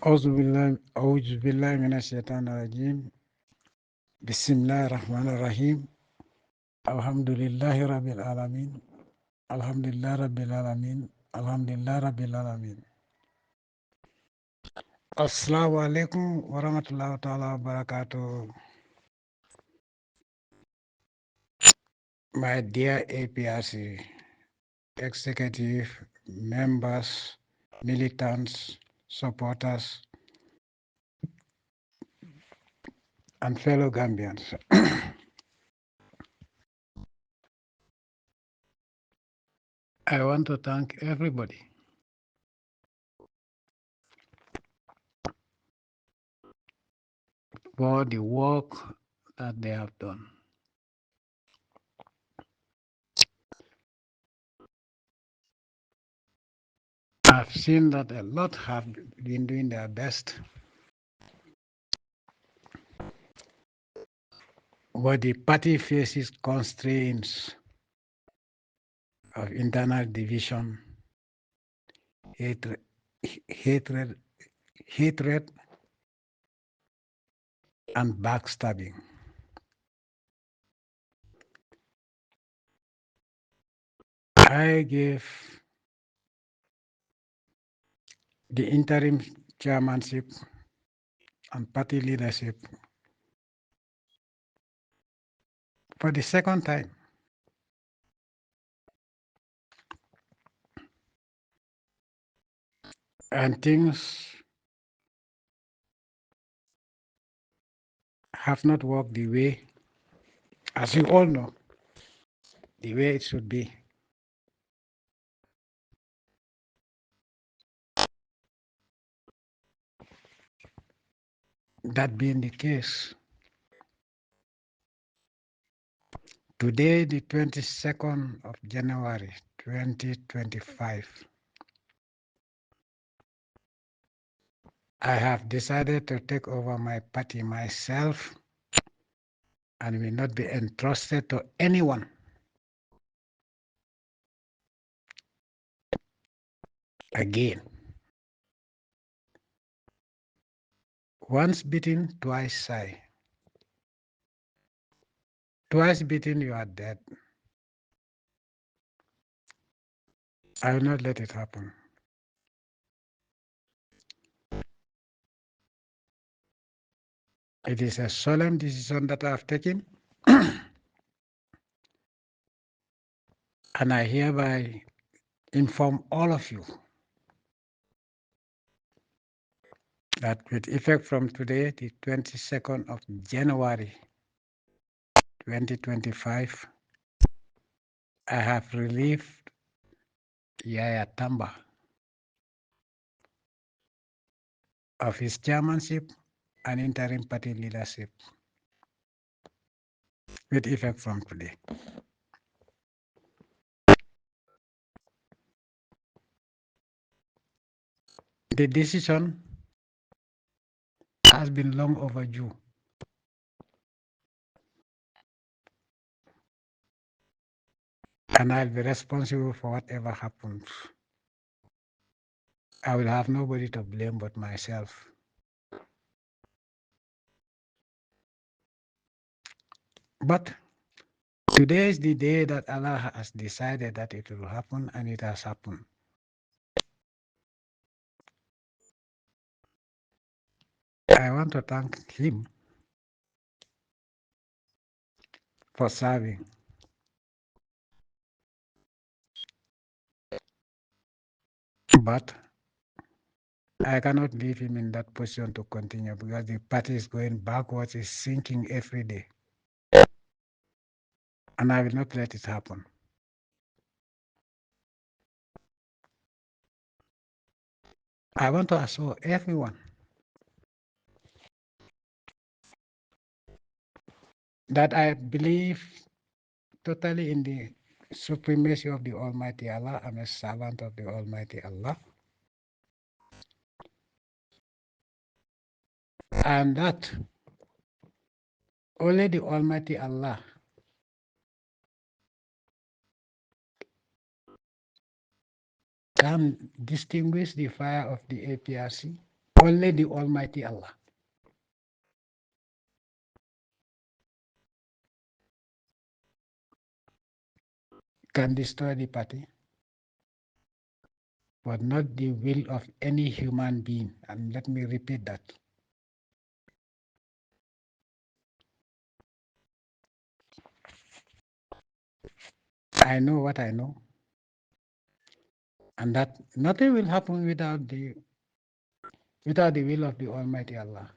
أعوذ بالله من الشيطان الرجيم. بسم الله الرحمن الرحيم. الحمد لله رب العالمين. الحمد لله رب العالمين. الحمد لله رب العالمين. Assalamu alaikum wa rahmatullahi ta'ala wa barakatuh. My dear APRC executive members, militants, supporters, and fellow Gambians. I want to thank everybody for the work that they have done. I've seen that a lot have been doing their best, but the party faces constraints of internal division, hatred, hatred, hatred, and backstabbing. I gave the interim chairmanship and party leadership for the second time. And things have not worked the way, as you all know, the way it should be. That being the case, today, the 22nd of January, 2025, I have decided to take over my party myself and will not be entrusted to anyone. Again, once bitten, twice shy. Twice bitten, you are dead. I will not let it happen. It is a solemn decision that I have taken, and I hereby inform all of you that with effect from today, the 22nd of January, 2025, I have relieved Yahya of his chairmanship and interim party leadership with effect from today. The decision has been long overdue. And I'll be responsible for whatever happens. I will have nobody to blame but myself. But today is the day that Allah has decided that it will happen, and it has happened. I want to thank him for serving. But I cannot leave him in that position to continue because the party is going backwards, is sinking every day. And I will not let it happen. I want to assure everyone that I believe totally in the supremacy of the Almighty Allah. I'm a servant of the Almighty Allah. And that only the Almighty Allah can distinguish the fire of the APRC Only the Almighty Allah can destroy the party, but not the will of any human being. And let me repeat that. I know what I know, and that nothing will happen without the will of the Almighty Allah.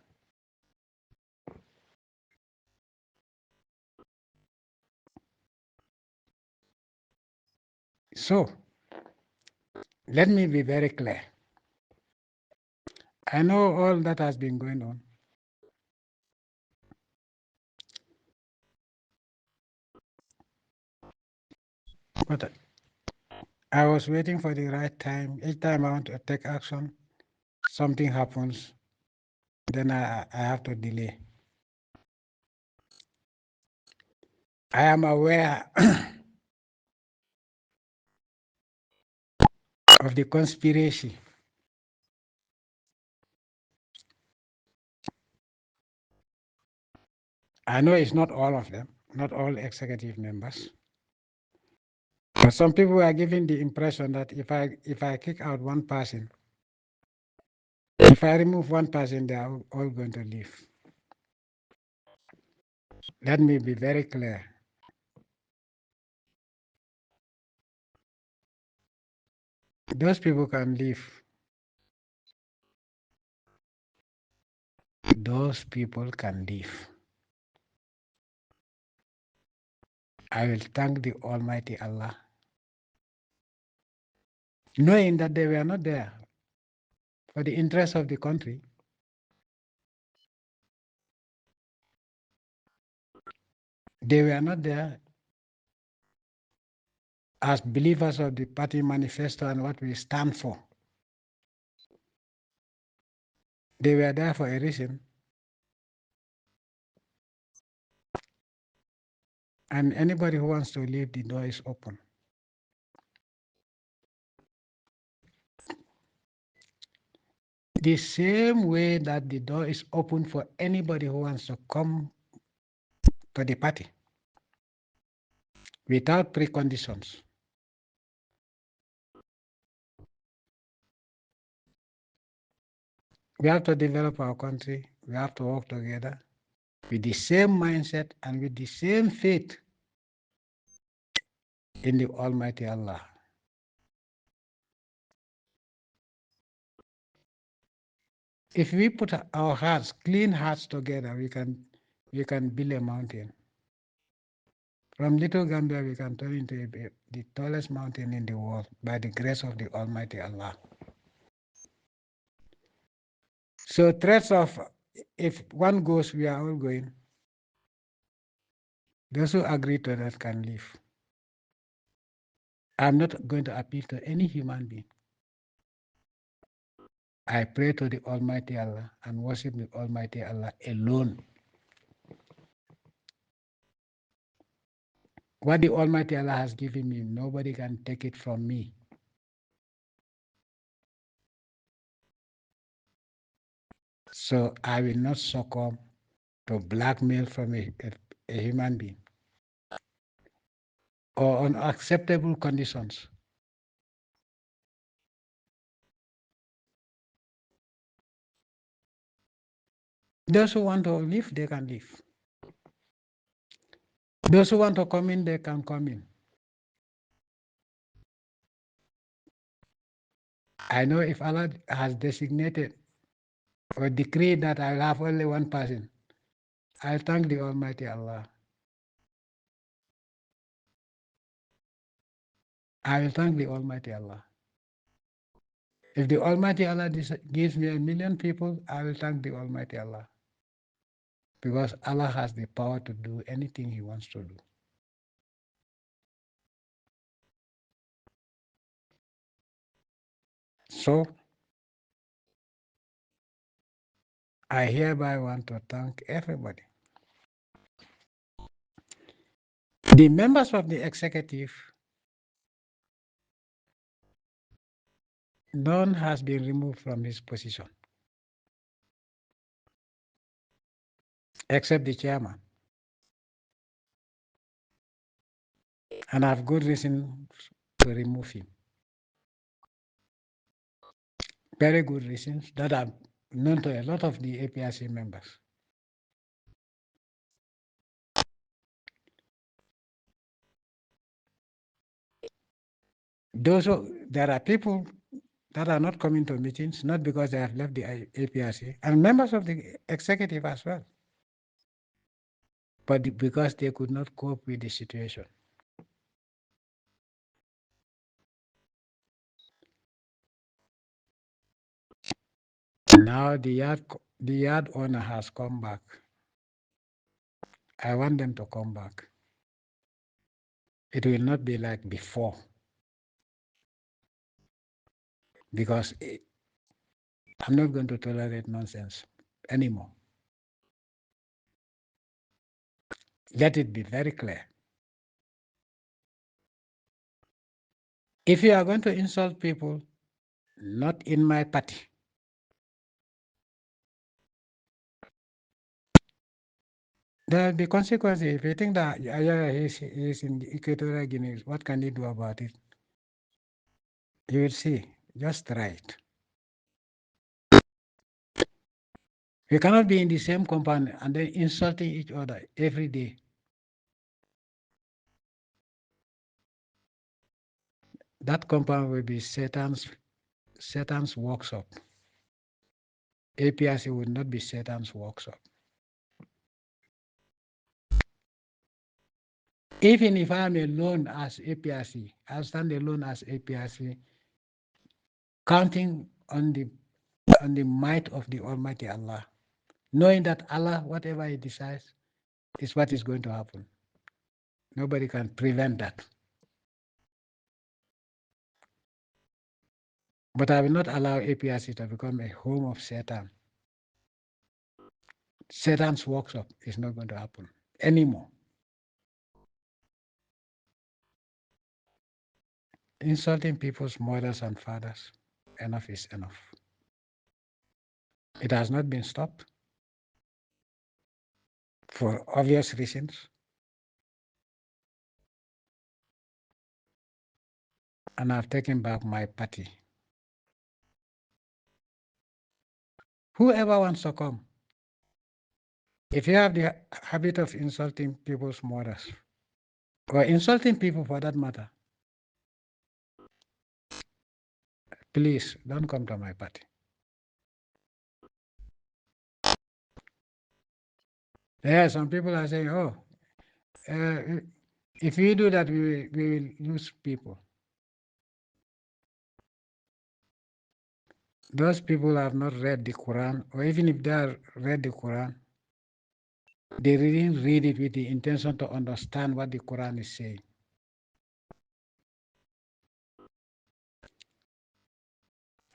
So, let me be very clear. I know all that has been going on. But I was waiting for the right time. Each time I want to take action, something happens, then I have to delay. I am aware of the conspiracy. I know it's not all of them, not all executive members. But some people are giving the impression that if I kick out one person, if I remove one person, they are all going to leave. Let me be very clear. Those people can leave. Those people can leave. I will thank the Almighty Allah, knowing that they were not there for the interest of the country. They were not there as believers of the party manifesto and what we stand for. They were there for a reason. And anybody who wants to leave, the door is open. The same way that the door is open for anybody who wants to come to the party without preconditions. We have to develop our country. We have to work together with the same mindset and with the same faith in the Almighty Allah. If we put our hearts, clean hearts together, we can build a mountain. From Little Gambia, we can turn into the tallest mountain in the world by the grace of the Almighty Allah. So threats of if one goes, we are all going. Those who agree to that can leave. I'm not going to appeal to any human being. I pray to the Almighty Allah and worship the Almighty Allah alone. What the Almighty Allah has given me, nobody can take it from me. So I will not succumb to blackmail from a human being or unacceptable conditions. Those who want to leave, they can leave. Those who want to come in, they can come in. I know if Allah has designated or decreed that I'll have only one person, I thank the Almighty Allah. I will thank the Almighty Allah. If the Almighty Allah gives me 1,000,000 people, I will thank the Almighty Allah. Because Allah has the power to do anything He wants to do. So, I hereby want to thank everybody. The members of the executive, none has been removed from his position. except the chairman. And I have good reason to remove him. Very good reasons that are known to a lot of the APRC members. There are people that are not coming to meetings, not because they have left the APRC, and members of the executive as well, but because they could not cope with the situation. Now the yard owner has come back. I want them to come back. It will not be like before, because I'm not going to tolerate nonsense anymore. Let it be very clear. If you are going to insult people, not in my party, there will be consequences. If you think that Yahya is in Equatorial Guinea, what can you do about it? You will see. Just try it. We cannot be in the same compound and then insulting each other every day. That compound will be Satan's workshop. APRC will not be Satan's workshop. Even if I am alone as APRC, I stand alone as APRC, counting on the might of the Almighty Allah, knowing that Allah, whatever He decides, is what is going to happen. Nobody can prevent that. But I will not allow APRC to become a home of Satan. Satan's workshop is not going to happen anymore. Insulting people's mothers and fathers, enough is enough. It has not been stopped for obvious reasons. And I've taken back my party. Whoever wants to come, if you have the habit of insulting people's mothers, or insulting people for that matter, please don't come to my party. Yeah, some people are saying, oh, if we do that, we will lose people. Those people have not read the Quran, or even if they have read the Quran, they didn't read it with the intention to understand what the Quran is saying.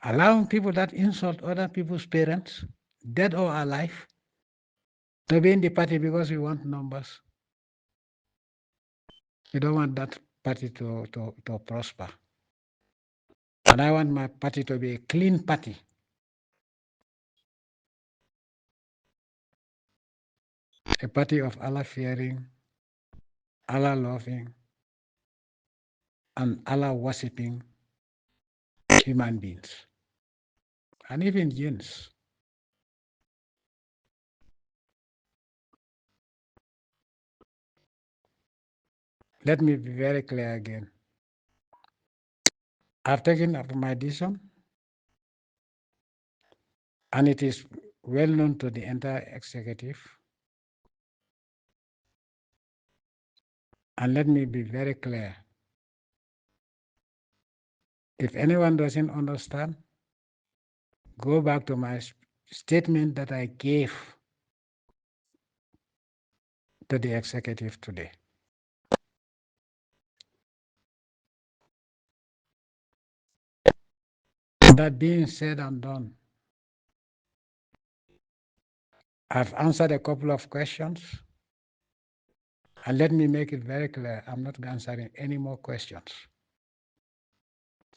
Allowing people that insult other people's parents, dead or alive, to be in the party because we want numbers. We don't want that party to prosper. And I want my party to be a clean party. A party of Allah fearing, Allah loving, and Allah worshipping human beings. And even jinns. Let me be very clear again. I've taken up my decision, and it is well known to the entire executive. And let me be very clear. If anyone doesn't understand, go back to my statement that I gave to the executive today. That being said and done, I've answered a couple of questions. And let me make it very clear, I'm not answering any more questions.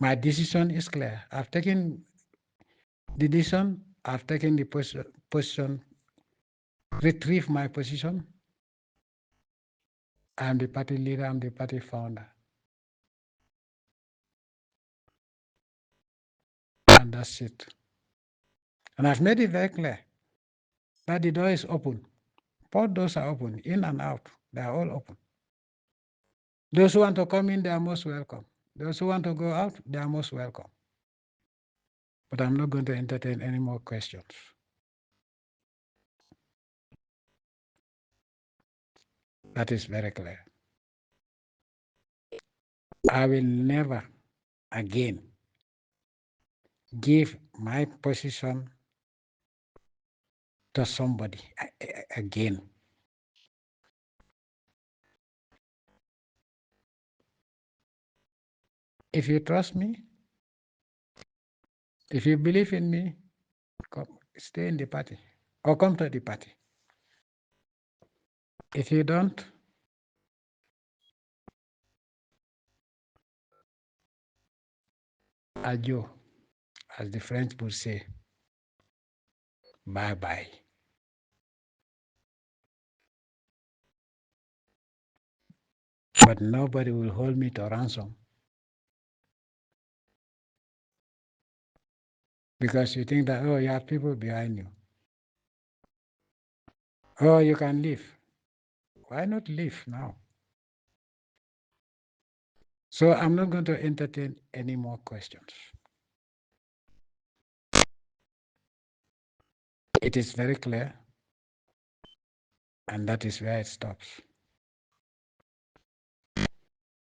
My decision is clear. I've taken the decision, I've taken the position retrieve my position. I'm the party leader, I'm the party founder. And that's it. And I've made it very clear that the door is open. Both doors are open, in and out. They are all open. Those who want to come in, they are most welcome. Those who want to go out, they are most welcome. But I'm not going to entertain any more questions. That is very clear. I will never again give my position to somebody again. If you trust me, if you believe in me, come, stay in the party or come to the party. If you don't, adieu, as the French would say, bye-bye. But nobody will hold me to ransom because you think that, oh, you have people behind you. Oh, you can leave. Why not leave now? So I'm not going to entertain any more questions. It is very clear, and that is where it stops.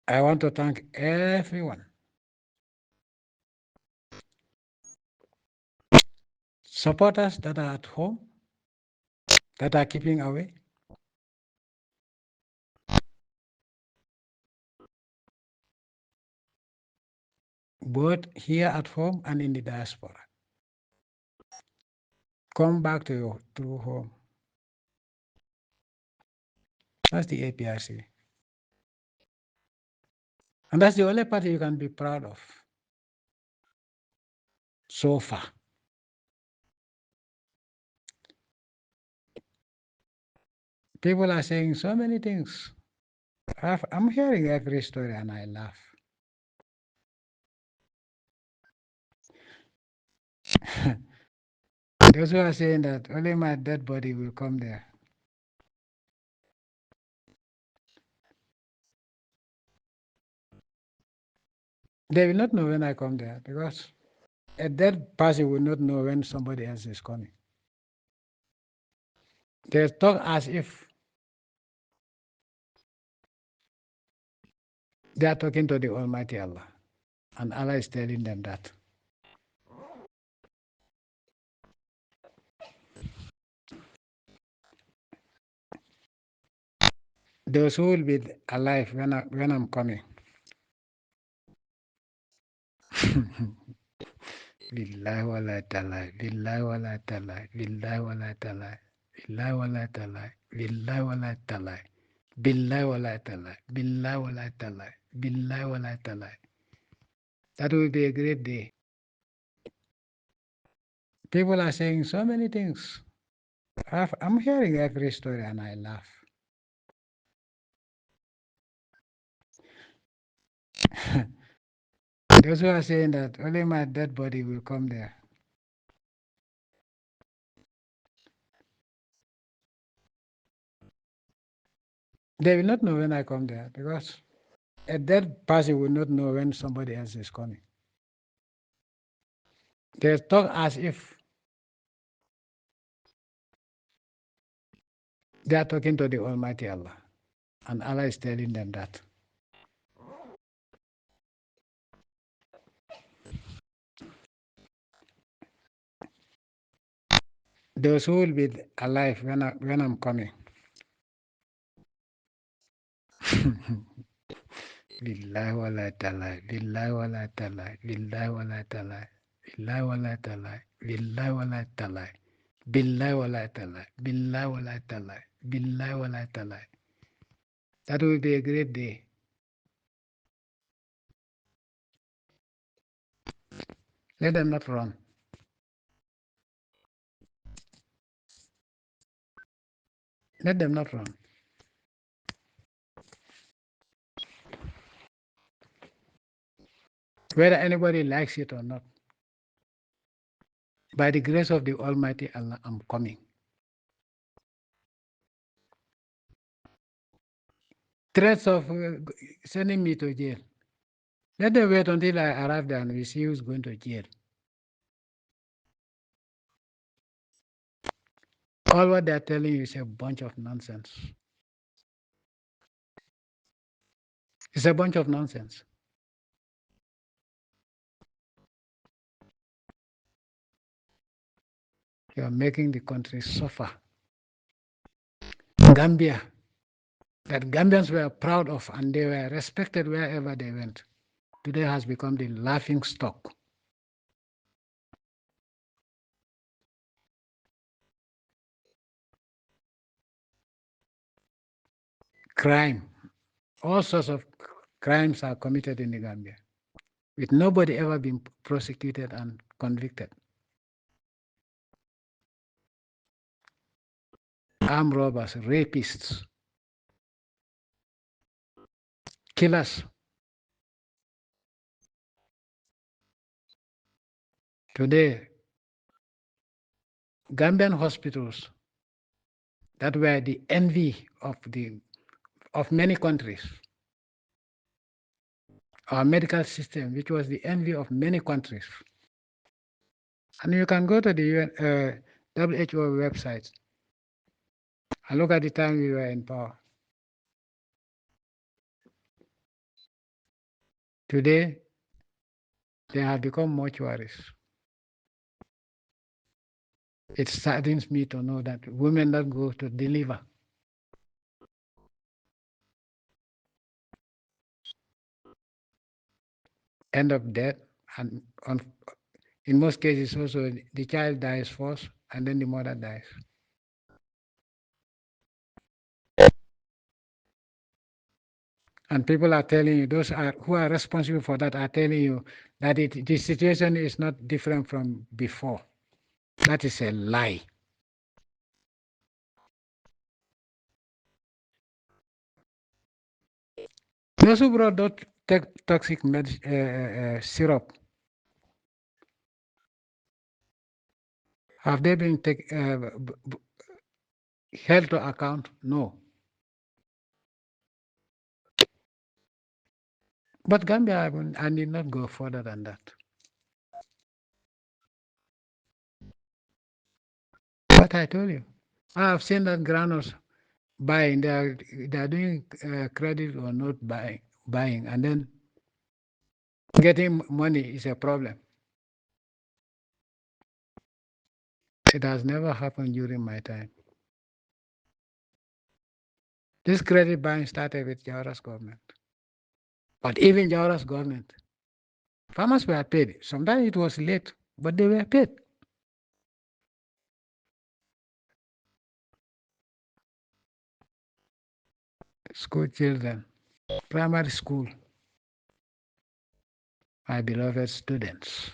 I want to thank everyone. Supporters that are at home, that are keeping away. Both here at home and in the diaspora. Come back to your true home. That's the APRC. And that's the only party you can be proud of so far. People are saying so many things. I'm hearing every story and I laugh. Those who are saying that only my dead body will come there. They will not know when I come there because a dead person will not know when somebody else is coming. They talk as if they are talking to the Almighty Allah, and Allah is telling them that. Those who will be alive when I'm coming. Billahi wala talai, billahi wala talai, billahi wala talai, billahi wala talai, billahi wala talai, billahi wala talai, billahi wala talai, billahi wala talai. That will be a great day. People are saying so many things. I'm hearing every story and I laugh. Those who are saying that only my dead body will come there. They will not know when I come there because a dead person will not know when somebody else is coming. They talk as if they are talking to the Almighty Allah, and Allah is telling them that. Those who will be alive when I'm coming. Billahi wala talai, billahi wala talai, billahi wala talai, billahi wala talai, billahi wala talai, billahi wala talai, billahi wala talai, billahi wala talai. That will be a great day. Let them not run. Let them not run. Whether anybody likes it or not, by the grace of the Almighty Allah, I'm coming. Threats of sending me to jail. Let them wait until I arrive there and we see who's going to jail. All what they're telling you is a bunch of nonsense. It's a bunch of nonsense. You are making the country suffer. Gambia, that Gambians were proud of and they were respected wherever they went, today has become the laughing stock. Crime, all sorts of crimes are committed in the Gambia, with nobody ever being prosecuted and convicted. Armed robbers, rapists, killers. Today, Gambian hospitals that were the envy of many countries, our medical system, which was the envy of many countries. And you can go to the WHO website and look at the time we were in power. Today, they have become mortuaries. It saddens me to know that women that go to deliver end up dead, and in most cases also the child dies first and then the mother dies. And people are telling you, those who are responsible for that are telling you that the situation is not different from before. That is a lie. Those who brought that toxic syrup, have they been held to account? No. But Gambia, I need not go further than that. But I told you, I have seen that granules buying, they are doing credit or not buying, and then getting money is a problem. It has never happened during my time. This credit buying started with Jawara's government. But even Jawara's government, farmers were paid. Sometimes it was late, but they were paid. School children, primary school, my beloved students.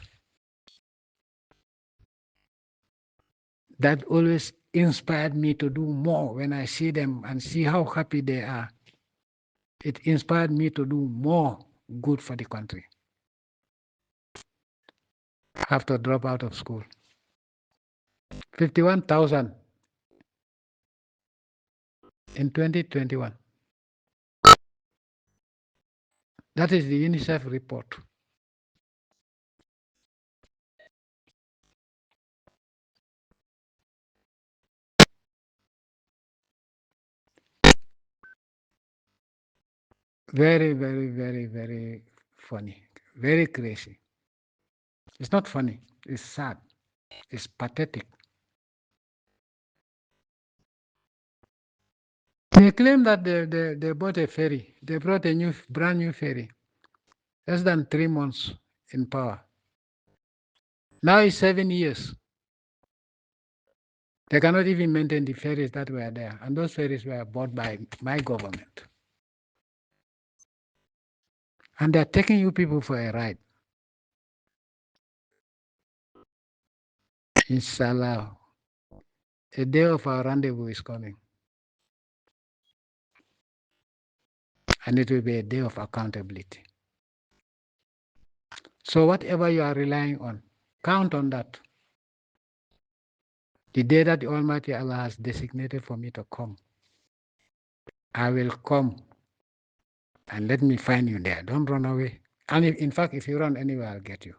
That always inspired me to do more when I see them and see how happy they are. It inspired me to do more good for the country. I have to drop out of school. 51,000 in 2021. That is the UNICEF report. Very, very, very, very funny. Very crazy. It's not funny. It's sad. It's pathetic. They claim that they bought a ferry. They brought a brand new ferry. Less than 3 months in power. Now it's 7 years. They cannot even maintain the ferries that were there. And those ferries were bought by my government. And they're taking you people for a ride. Inshallah, a day of our rendezvous is coming. and it will be a day of accountability. So whatever you are relying on, count on that. The day that the Almighty Allah has designated for me to come, I will come, and let me find you there. Don't run away. And in fact, if you run anywhere, I'll get you.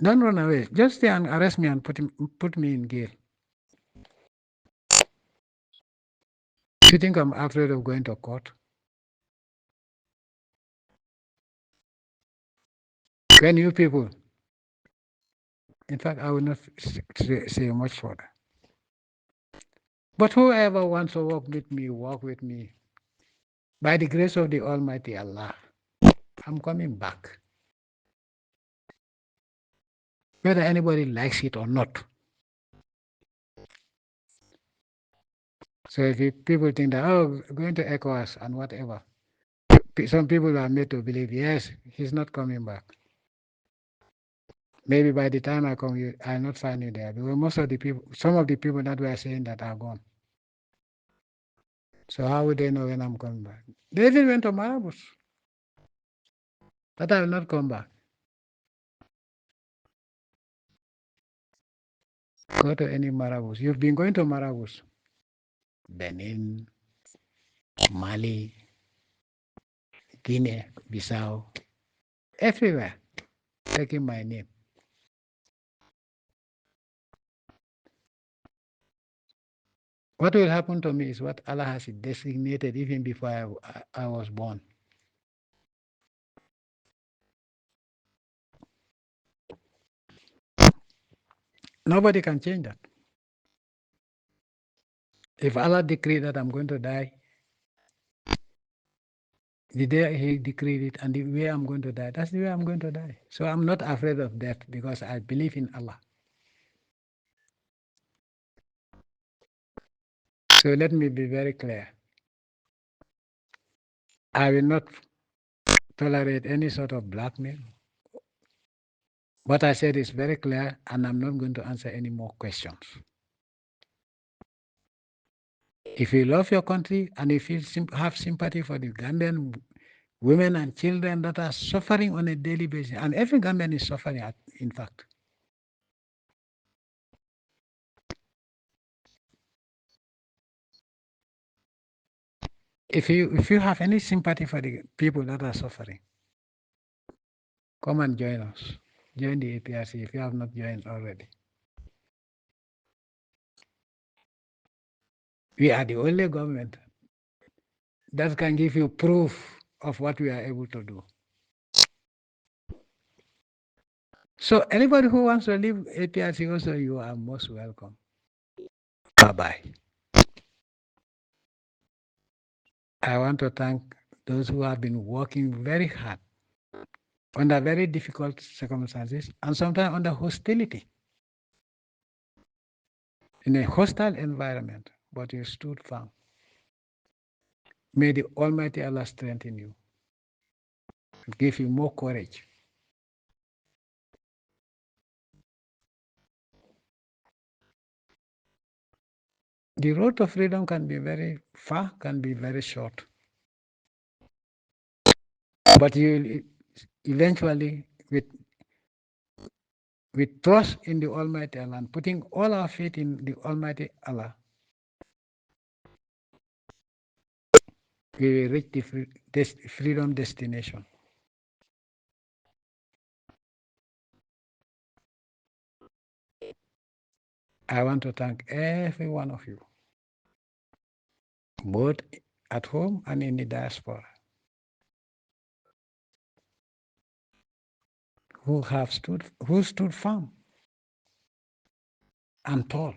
Don't run away. Just stay and arrest me and put me in jail. You think I'm afraid of going to court? Can you people? In fact, I will not say much further. But whoever wants to walk with me, walk with me. By the grace of the Almighty Allah, I'm coming back. Whether anybody likes it or not. So if people think that, oh, going to ECOWAS and whatever, some people are made to believe, yes, he's not coming back. Maybe by the time I come, I'll not find you there. Because most of the people, some of the people that were saying that are gone. So how would they know when I'm coming back? They even went to Marabus. But I will not come back. Go to any Marabus. You've been going to Marabus. Benin, Mali, Guinea, Bissau, everywhere, taking my name. What will happen to me is what Allah has designated even before I was born. Nobody can change that. If Allah decreed that I'm going to die, the day He decreed it and the way I'm going to die, that's the way I'm going to die. So I'm not afraid of death because I believe in Allah. So let me be very clear. I will not tolerate any sort of blackmail. What I said is very clear, and I'm not going to answer any more questions. If you love your country and if you have sympathy for the Gambian women and children that are suffering on a daily basis, and every Gambian is suffering, in fact. If you have any sympathy for the people that are suffering, come and join us. Join the APRC if you have not joined already. We are the only government that can give you proof of what we are able to do. So anybody who wants to leave APRC also, you are most welcome. Bye-bye. I want to thank those who have been working very hard under very difficult circumstances and sometimes under hostility. In a hostile environment, but you stood firm. May the Almighty Allah strengthen you and give you more courage. The road to freedom can be very far, can be very short. But you eventually, with trust in the Almighty Allah and putting all our faith in the Almighty Allah, we will reach the freedom destination. I want to thank every one of you, both at home and in the diaspora, who stood firm and tall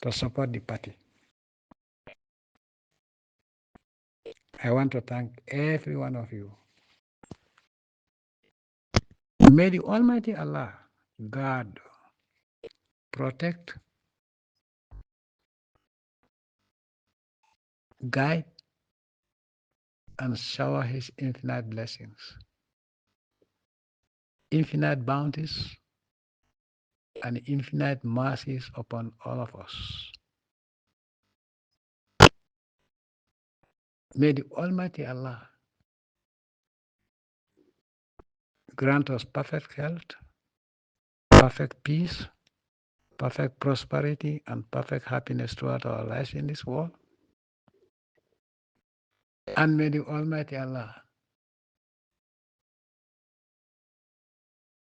to support the party. I want to thank every one of you. May the Almighty Allah guard, protect, guide, and shower His infinite blessings, infinite bounties, and infinite mercies upon all of us. May the Almighty Allah grant us perfect health, perfect peace, perfect prosperity, and perfect happiness throughout our lives in this world. And may the Almighty Allah